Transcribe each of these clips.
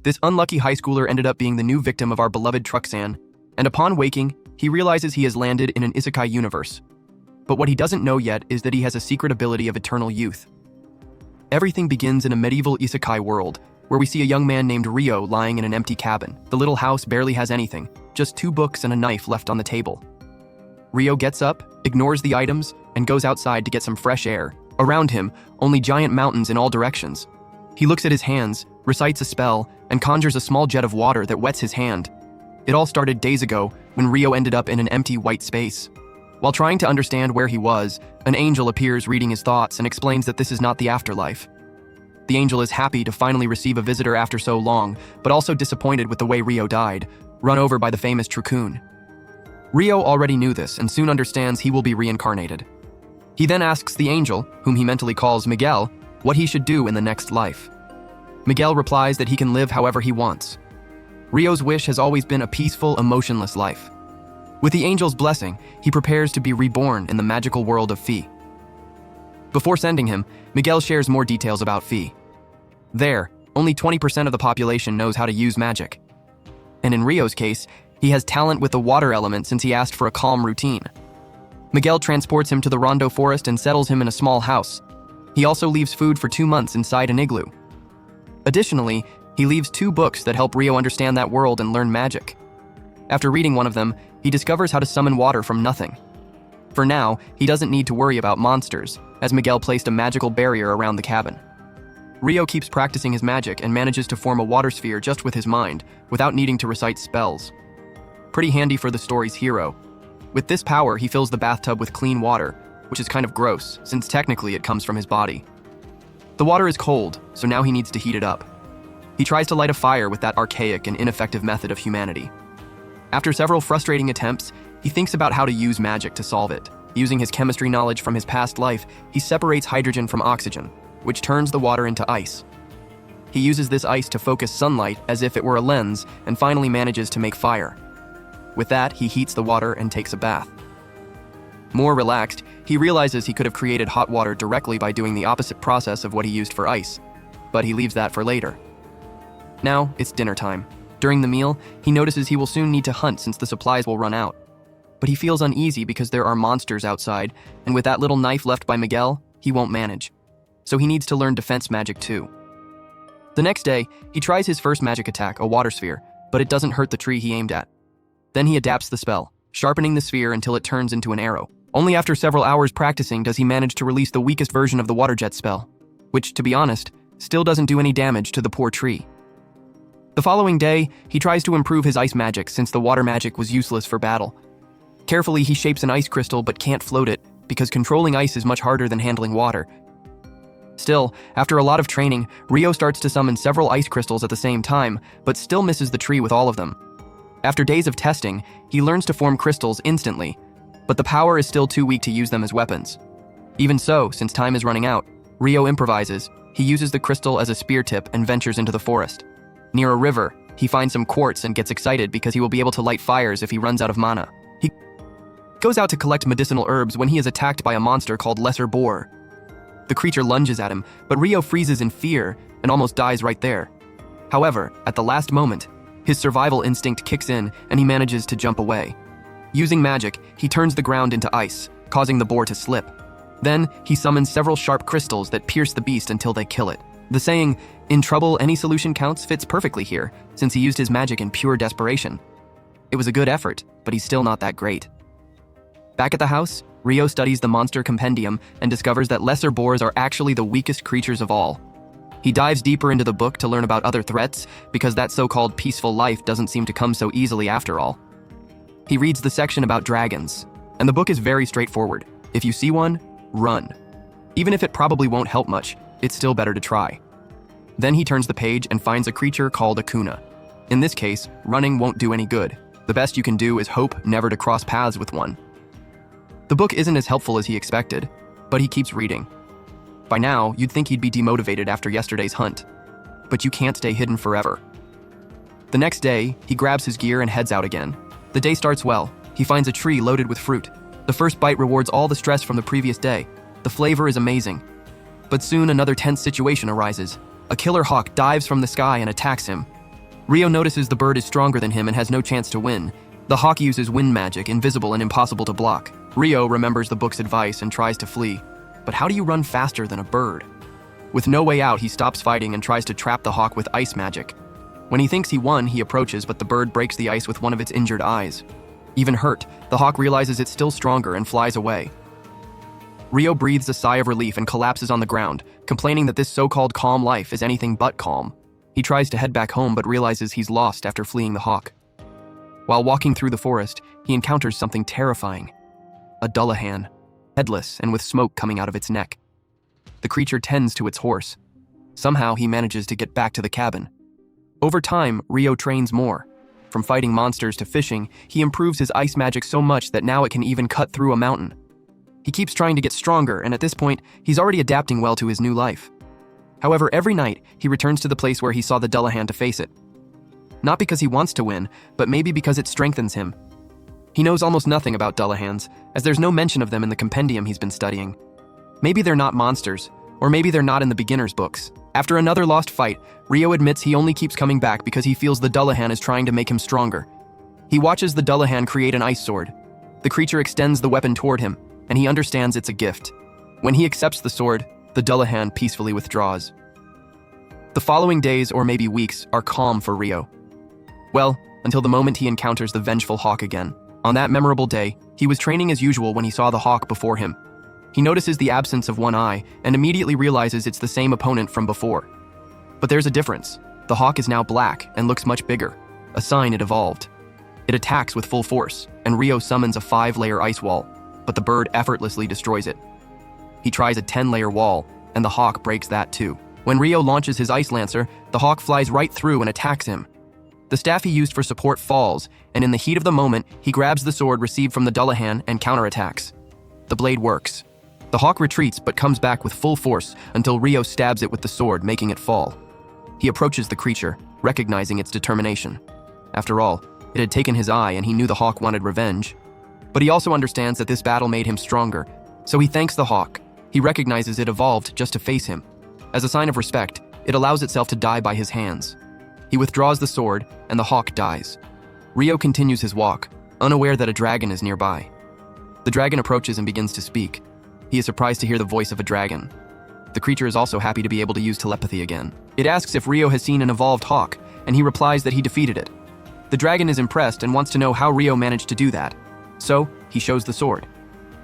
This unlucky high schooler ended up being the new victim of our beloved Truck-san, and upon waking, he realizes he has landed in an isekai universe. But what he doesn't know yet is that he has a secret ability of eternal youth. Everything begins in a medieval isekai world, where we see a young man named Ryo lying in an empty cabin. The little house barely has anything, just 2 books and a knife left on the table. Ryo gets up, ignores the items, and goes outside to get some fresh air. Around him, only giant mountains in all directions. He looks at his hands, recites a spell, and conjures a small jet of water that wets his hand. It all started days ago, when Ryo ended up in an empty white space. While trying to understand where he was, an angel appears reading his thoughts and explains that this is not the afterlife. The angel is happy to finally receive a visitor after so long, but also disappointed with the way Ryo died, run over by the famous Trucoon. Ryo already knew this and soon understands he will be reincarnated. He then asks the angel, whom he mentally calls Miguel, what he should do in the next life. Miguel replies that he can live however he wants. Ryo's wish has always been a peaceful, emotionless life. With the angel's blessing, he prepares to be reborn in the magical world of Fi. Before sending him, Miguel shares more details about Fi. There, only 20% of the population knows how to use magic. And in Ryo's case, he has talent with the water element since he asked for a calm routine. Miguel transports him to the Rondo Forest and settles him in a small house. He also leaves food for 2 months inside an igloo. Additionally, he leaves 2 books that help Ryo understand that world and learn magic. After reading one of them, he discovers how to summon water from nothing. For now, he doesn't need to worry about monsters, as Miguel placed a magical barrier around the cabin. Ryo keeps practicing his magic and manages to form a water sphere just with his mind, without needing to recite spells. Pretty handy for the story's hero. With this power, he fills the bathtub with clean water, which is kind of gross, since technically it comes from his body. The water is cold, so now he needs to heat it up. He tries to light a fire with that archaic and ineffective method of humanity. After several frustrating attempts, he thinks about how to use magic to solve it. Using his chemistry knowledge from his past life, he separates hydrogen from oxygen, which turns the water into ice. He uses this ice to focus sunlight as if it were a lens, and finally manages to make fire. With that, he heats the water and takes a bath. More relaxed, he realizes he could have created hot water directly by doing the opposite process of what he used for ice, but he leaves that for later. Now, it's dinner time. During the meal, he notices he will soon need to hunt since the supplies will run out. But he feels uneasy because there are monsters outside, and with that little knife left by Miguel, he won't manage. So he needs to learn defense magic too. The next day, he tries his first magic attack, a water sphere, but it doesn't hurt the tree he aimed at. Then he adapts the spell, sharpening the sphere until it turns into an arrow. Only after several hours practicing does he manage to release the weakest version of the water jet spell, which, to be honest, still doesn't do any damage to the poor tree. The following day, he tries to improve his ice magic since the water magic was useless for battle. Carefully, he shapes an ice crystal but can't float it because controlling ice is much harder than handling water. Still, after a lot of training, Ryo starts to summon several ice crystals at the same time, but still misses the tree with all of them. After days of testing, he learns to form crystals instantly, but the power is still too weak to use them as weapons. Even so, since time is running out, Ryo improvises. He uses the crystal as a spear tip and ventures into the forest. Near a river, he finds some quartz and gets excited because he will be able to light fires if he runs out of mana. He goes out to collect medicinal herbs when he is attacked by a monster called Lesser Boar. The creature lunges at him, but Ryo freezes in fear and almost dies right there. However, at the last moment, his survival instinct kicks in and he manages to jump away. Using magic, he turns the ground into ice, causing the boar to slip. Then, he summons several sharp crystals that pierce the beast until they kill it. The saying, "In trouble, any solution counts," fits perfectly here, since he used his magic in pure desperation. It was a good effort, but he's still not that great. Back at the house, Ryo studies the monster compendium and discovers that lesser boars are actually the weakest creatures of all. He dives deeper into the book to learn about other threats, because that so-called peaceful life doesn't seem to come so easily after all. He reads the section about dragons, and the book is very straightforward. If you see one, run. Even if it probably won't help much, it's still better to try. Then he turns the page and finds a creature called a kuna. In this case, running won't do any good. The best you can do is hope never to cross paths with one. The book isn't as helpful as he expected, but he keeps reading. By now, you'd think he'd be demotivated after yesterday's hunt. But you can't stay hidden forever. The next day, he grabs his gear and heads out again. The day starts well. He finds a tree loaded with fruit. The first bite rewards all the stress from the previous day. The flavor is amazing. But soon another tense situation arises. A killer hawk dives from the sky and attacks him. Rio notices the bird is stronger than him and has no chance to win. The hawk uses wind magic, invisible and impossible to block. Rio remembers the book's advice and tries to flee. But how do you run faster than a bird? With no way out, he stops fighting and tries to trap the hawk with ice magic. When he thinks he won, he approaches, but the bird breaks the ice with one of its injured eyes. Even hurt, the hawk realizes it's still stronger and flies away. Rio breathes a sigh of relief and collapses on the ground, complaining that this so-called calm life is anything but calm. He tries to head back home but realizes he's lost after fleeing the hawk. While walking through the forest, he encounters something terrifying. A Dullahan, headless and with smoke coming out of its neck. The creature tends to its horse. Somehow he manages to get back to the cabin. Over time, Rio trains more. From fighting monsters to fishing, he improves his ice magic so much that now it can even cut through a mountain. He keeps trying to get stronger, and at this point, he's already adapting well to his new life. However, every night, he returns to the place where he saw the Dullahan to face it. Not because he wants to win, but maybe because it strengthens him. He knows almost nothing about Dullahans, as there's no mention of them in the compendium he's been studying. Maybe they're not monsters, or maybe they're not in the beginner's books. After another lost fight, Rio admits he only keeps coming back because he feels the Dullahan is trying to make him stronger. He watches the Dullahan create an ice sword. The creature extends the weapon toward him, and he understands it's a gift. When he accepts the sword, the Dullahan peacefully withdraws. The following days, or maybe weeks, are calm for Rio. Well, until the moment he encounters the vengeful hawk again. On that memorable day, he was training as usual when he saw the hawk before him. He notices the absence of one eye and immediately realizes it's the same opponent from before. But there's a difference. The hawk is now black and looks much bigger, a sign it evolved. It attacks with full force, and Rio summons a 5-layer ice wall, but the bird effortlessly destroys it. He tries a 10-layer wall, and the hawk breaks that too. When Rio launches his ice lancer, the hawk flies right through and attacks him. The staff he used for support falls, and in the heat of the moment, he grabs the sword received from the Dullahan and counterattacks. The blade works. The hawk retreats but comes back with full force until Rio stabs it with the sword, making it fall. He approaches the creature, recognizing its determination. After all, it had taken his eye and he knew the hawk wanted revenge. But he also understands that this battle made him stronger, so he thanks the hawk. He recognizes it evolved just to face him. As a sign of respect, it allows itself to die by his hands. He withdraws the sword, and the hawk dies. Rio continues his walk, unaware that a dragon is nearby. The dragon approaches and begins to speak. He is surprised to hear the voice of a dragon. The creature is also happy to be able to use telepathy again. It asks if Rio has seen an evolved hawk, and he replies that he defeated it. The dragon is impressed and wants to know how Rio managed to do that. So, he shows the sword.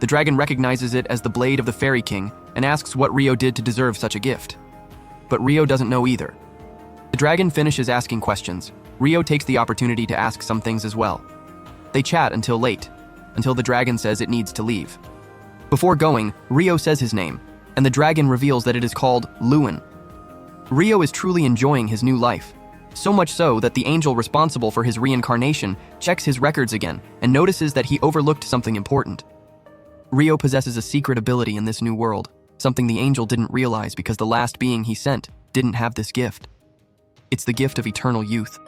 The dragon recognizes it as the blade of the Fairy King and asks what Rio did to deserve such a gift. But Rio doesn't know either. The dragon finishes asking questions. Rio takes the opportunity to ask some things as well. They chat until late, until the dragon says it needs to leave. Before going, Rio says his name, and the dragon reveals that it is called Lewin. Rio is truly enjoying his new life, so much so that the angel responsible for his reincarnation checks his records again and notices that he overlooked something important. Rio possesses a secret ability in this new world, something the angel didn't realize because the last being he sent didn't have this gift. It's the gift of eternal youth.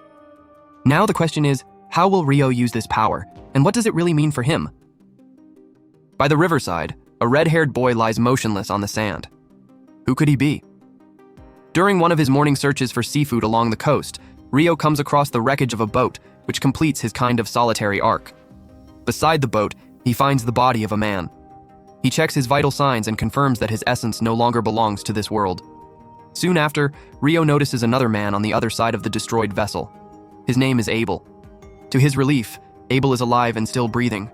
Now the question is, how will Rio use this power, and what does it really mean for him? By the riverside, a red-haired boy lies motionless on the sand. Who could he be? During one of his morning searches for seafood along the coast, Rio comes across the wreckage of a boat, which completes his kind of solitary arc. Beside the boat, he finds the body of a man. He checks his vital signs and confirms that his essence no longer belongs to this world. Soon after, Rio notices another man on the other side of the destroyed vessel. His name is Abel. To his relief, Abel is alive and still breathing.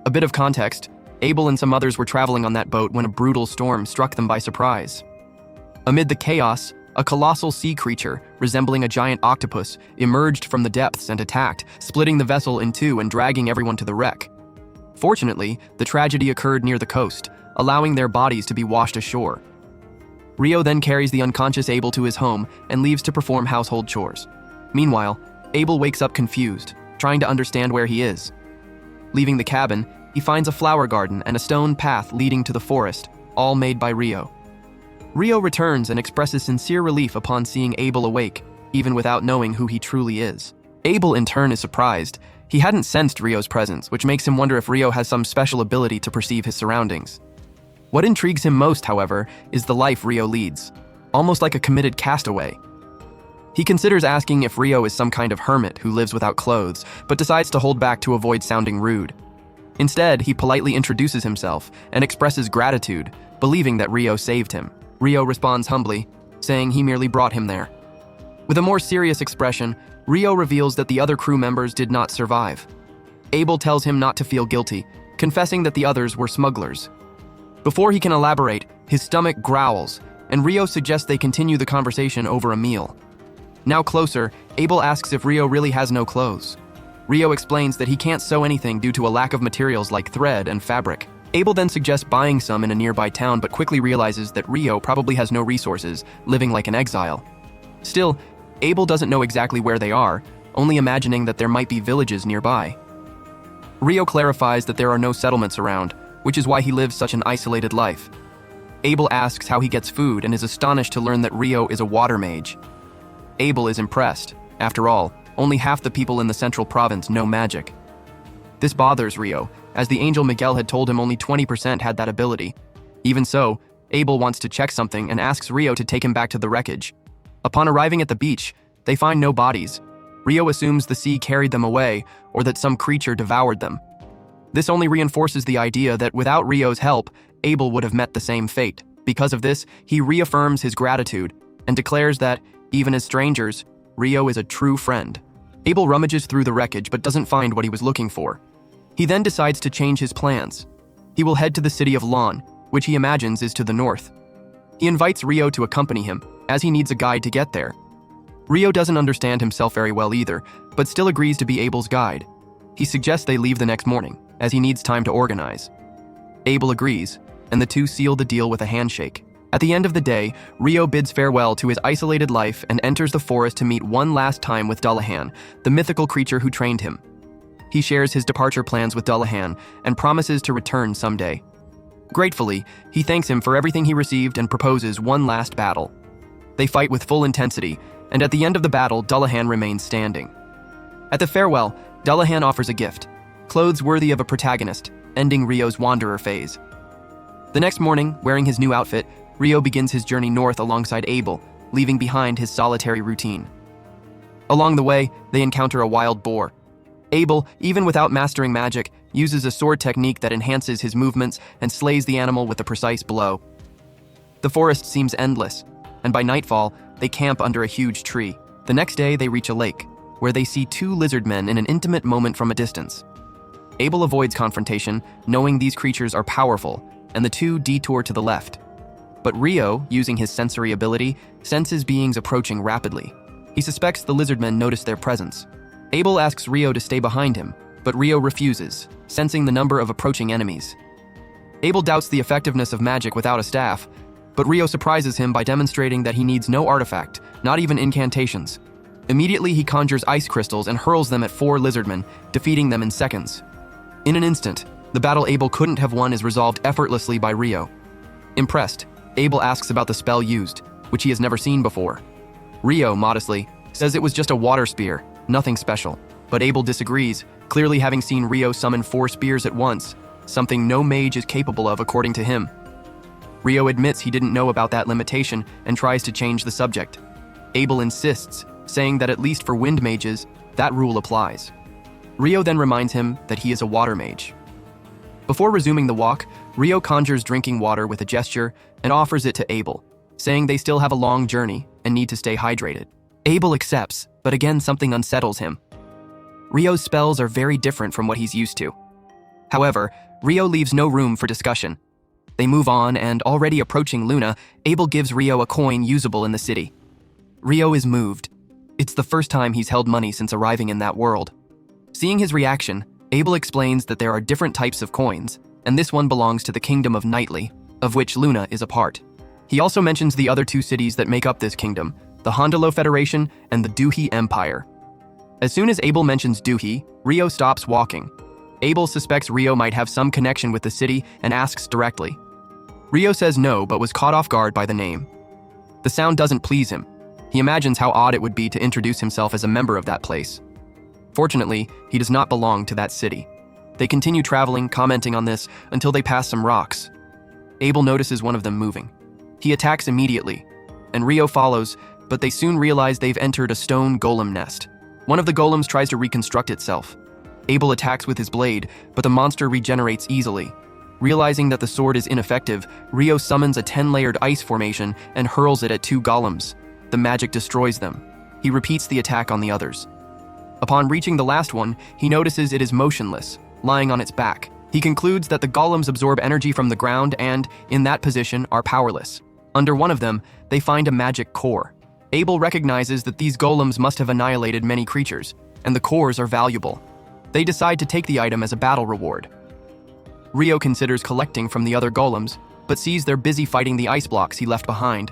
A bit of context, Abel and some others were traveling on that boat when a brutal storm struck them by surprise. Amid the chaos, a colossal sea creature, resembling a giant octopus, emerged from the depths and attacked, splitting the vessel in two and dragging everyone to the wreck. Fortunately, the tragedy occurred near the coast, allowing their bodies to be washed ashore. Rio then carries the unconscious Abel to his home and leaves to perform household chores. Meanwhile, Abel wakes up confused, trying to understand where he is. Leaving the cabin, he finds a flower garden and a stone path leading to the forest, all made by Rio. Rio returns and expresses sincere relief upon seeing Abel awake, even without knowing who he truly is. Abel in turn is surprised. He hadn't sensed Rio's presence, which makes him wonder if Rio has some special ability to perceive his surroundings. What intrigues him most, however, is the life Rio leads, almost like a committed castaway. He considers asking if Rio is some kind of hermit who lives without clothes, but decides to hold back to avoid sounding rude. Instead, he politely introduces himself and expresses gratitude, believing that Rio saved him. Rio responds humbly, saying he merely brought him there. With a more serious expression, Rio reveals that the other crew members did not survive. Abel tells him not to feel guilty, confessing that the others were smugglers. Before he can elaborate, his stomach growls, and Rio suggests they continue the conversation over a meal. Now closer, Abel asks if Rio really has no clothes. Rio explains that he can't sew anything due to a lack of materials like thread and fabric. Abel then suggests buying some in a nearby town, but quickly realizes that Rio probably has no resources, living like an exile. Still, Abel doesn't know exactly where they are, only imagining that there might be villages nearby. Rio clarifies that there are no settlements around, which is why he lives such an isolated life. Abel asks how he gets food and is astonished to learn that Rio is a water mage. Abel is impressed. After all, only half the people in the central province know magic. This bothers Rio, as the angel Miguel had told him only 20% had that ability. Even so, Abel wants to check something and asks Rio to take him back to the wreckage. Upon arriving at the beach, they find no bodies. Rio assumes the sea carried them away or that some creature devoured them. This only reinforces the idea that without Rio's help, Abel would have met the same fate. Because of this, he reaffirms his gratitude and declares that, even as strangers, Rio is a true friend. Abel rummages through the wreckage but doesn't find what he was looking for. He then decides to change his plans. He will head to the city of Lon, which he imagines is to the north. He invites Rio to accompany him, as he needs a guide to get there. Rio doesn't understand himself very well either, but still agrees to be Abel's guide. He suggests they leave the next morning, as he needs time to organize. Abel agrees, and the two seal the deal with a handshake. At the end of the day, Rio bids farewell to his isolated life and enters the forest to meet one last time with Dullahan, the mythical creature who trained him. He shares his departure plans with Dullahan and promises to return someday. Gratefully, he thanks him for everything he received and proposes one last battle. They fight with full intensity, and at the end of the battle, Dullahan remains standing. At the farewell, Dullahan offers a gift, clothes worthy of a protagonist, ending Rio's wanderer phase. The next morning, wearing his new outfit, Rio begins his journey north alongside Abel, leaving behind his solitary routine. Along the way, they encounter a wild boar. Abel, even without mastering magic, uses a sword technique that enhances his movements and slays the animal with a precise blow. The forest seems endless, and by nightfall, they camp under a huge tree. The next day, they reach a lake, where they see two lizard men in an intimate moment from a distance. Abel avoids confrontation, knowing these creatures are powerful, and the two detour to the left. But Rio, using his sensory ability, senses beings approaching rapidly. He suspects the lizardmen notice their presence. Abel asks Rio to stay behind him, but Rio refuses, sensing the number of approaching enemies. Abel doubts the effectiveness of magic without a staff, but Rio surprises him by demonstrating that he needs no artifact, not even incantations. Immediately, he conjures ice crystals and hurls them at four lizardmen, defeating them in seconds. In an instant, the battle Abel couldn't have won is resolved effortlessly by Rio. Impressed, Abel asks about the spell used, which he has never seen before. Rio, modestly, says it was just a water spear, nothing special. But Abel disagrees, clearly having seen Rio summon 4 spears at once, something no mage is capable of according to him. Rio admits he didn't know about that limitation and tries to change the subject. Abel insists, saying that at least for wind mages, that rule applies. Rio then reminds him that he is a water mage. Before resuming the walk, Rio conjures drinking water with a gesture and offers it to Abel, saying they still have a long journey and need to stay hydrated. Abel accepts, but again something unsettles him. Rio's spells are very different from what he's used to. However, Rio leaves no room for discussion. They move on, and already approaching Luna, Abel gives Rio a coin usable in the city. Rio is moved. It's the first time he's held money since arriving in that world. Seeing his reaction, Abel explains that there are different types of coins, and this one belongs to the kingdom of Nightly, of which Luna is a part. He also mentions the other 2 cities that make up this kingdom, the Hondolo Federation and the Duhi Empire. As soon as Abel mentions Duhi, Rio stops walking. Abel suspects Rio might have some connection with the city and asks directly. Rio says no, but was caught off guard by the name. The sound doesn't please him. He imagines how odd it would be to introduce himself as a member of that place. Fortunately, he does not belong to that city. They continue traveling, commenting on this, until they pass some rocks. Abel notices one of them moving. He attacks immediately, and Rio follows, but they soon realize they've entered a stone golem nest. One of the golems tries to reconstruct itself. Abel attacks with his blade, but the monster regenerates easily. Realizing that the sword is ineffective, Rio summons a 10-layered ice formation and hurls it at 2 golems. The magic destroys them. He repeats the attack on the others. Upon reaching the last one, he notices it is motionless, lying on its back. He concludes that the golems absorb energy from the ground and, in that position, are powerless. Under one of them, they find a magic core. Abel recognizes that these golems must have annihilated many creatures, and the cores are valuable. They decide to take the item as a battle reward. Rio considers collecting from the other golems, but sees they're busy fighting the ice blocks he left behind.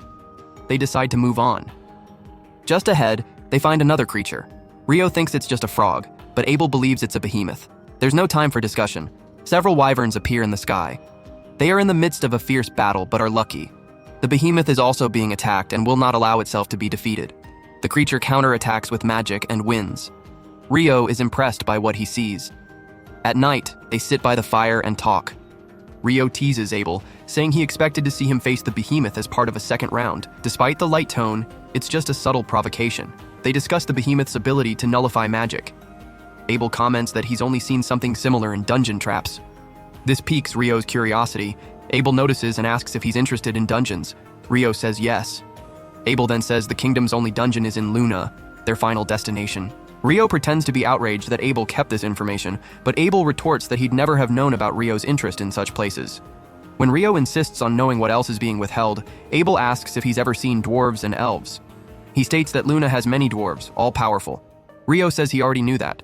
They decide to move on. Just ahead, they find another creature. Rio thinks it's just a frog, but Abel believes it's a behemoth. There's no time for discussion. Several wyverns appear in the sky. They are in the midst of a fierce battle, but are lucky. The behemoth is also being attacked and will not allow itself to be defeated. The creature counterattacks with magic and wins. Rio is impressed by what he sees. At night, they sit by the fire and talk. Rio teases Abel, saying he expected to see him face the behemoth as part of a second round. Despite the light tone, it's just a subtle provocation. They discuss the behemoth's ability to nullify magic. Abel comments that he's only seen something similar in dungeon traps. This piques Rio's curiosity. Abel notices and asks if he's interested in dungeons. Rio says yes. Abel then says the kingdom's only dungeon is in Luna, their final destination. Rio pretends to be outraged that Abel kept this information, but Abel retorts that he'd never have known about Rio's interest in such places. When Rio insists on knowing what else is being withheld, Abel asks if he's ever seen dwarves and elves. He states that Luna has many dwarves, all powerful. Rio says he already knew that.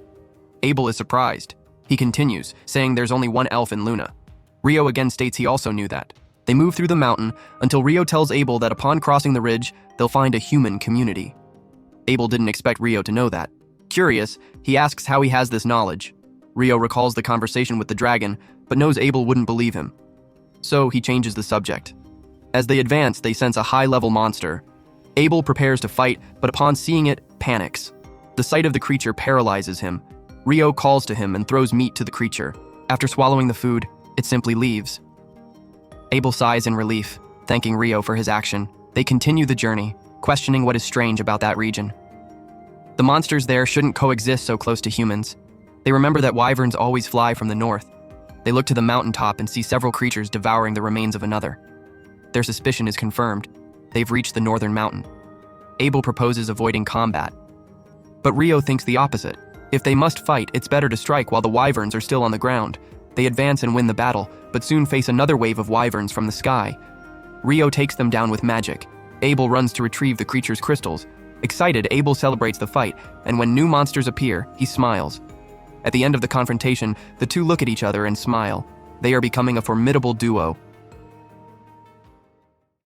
Abel is surprised. He continues, saying there's only one elf in Luna. Rio again states he also knew that. They move through the mountain until Rio tells Abel that upon crossing the ridge, they'll find a human community. Abel didn't expect Rio to know that. Curious, he asks how he has this knowledge. Rio recalls the conversation with the dragon, but knows Abel wouldn't believe him. So he changes the subject. As they advance, they sense a high-level monster. Abel prepares to fight, but upon seeing it, panics. The sight of the creature paralyzes him. Rio calls to him and throws meat to the creature. After swallowing the food, it simply leaves. Abel sighs in relief, thanking Rio for his action. They continue the journey, questioning what is strange about that region. The monsters there shouldn't coexist so close to humans. They remember that wyverns always fly from the north. They look to the mountaintop and see several creatures devouring the remains of another. Their suspicion is confirmed. They've reached the northern mountain. Abel proposes avoiding combat. But Rio thinks the opposite. If they must fight, it's better to strike while the wyverns are still on the ground. They advance and win the battle, but soon face another wave of wyverns from the sky. Rio takes them down with magic. Abel runs to retrieve the creature's crystals. Excited, Abel celebrates the fight, and when new monsters appear, he smiles. At the end of the confrontation, the two look at each other and smile. They are becoming a formidable duo.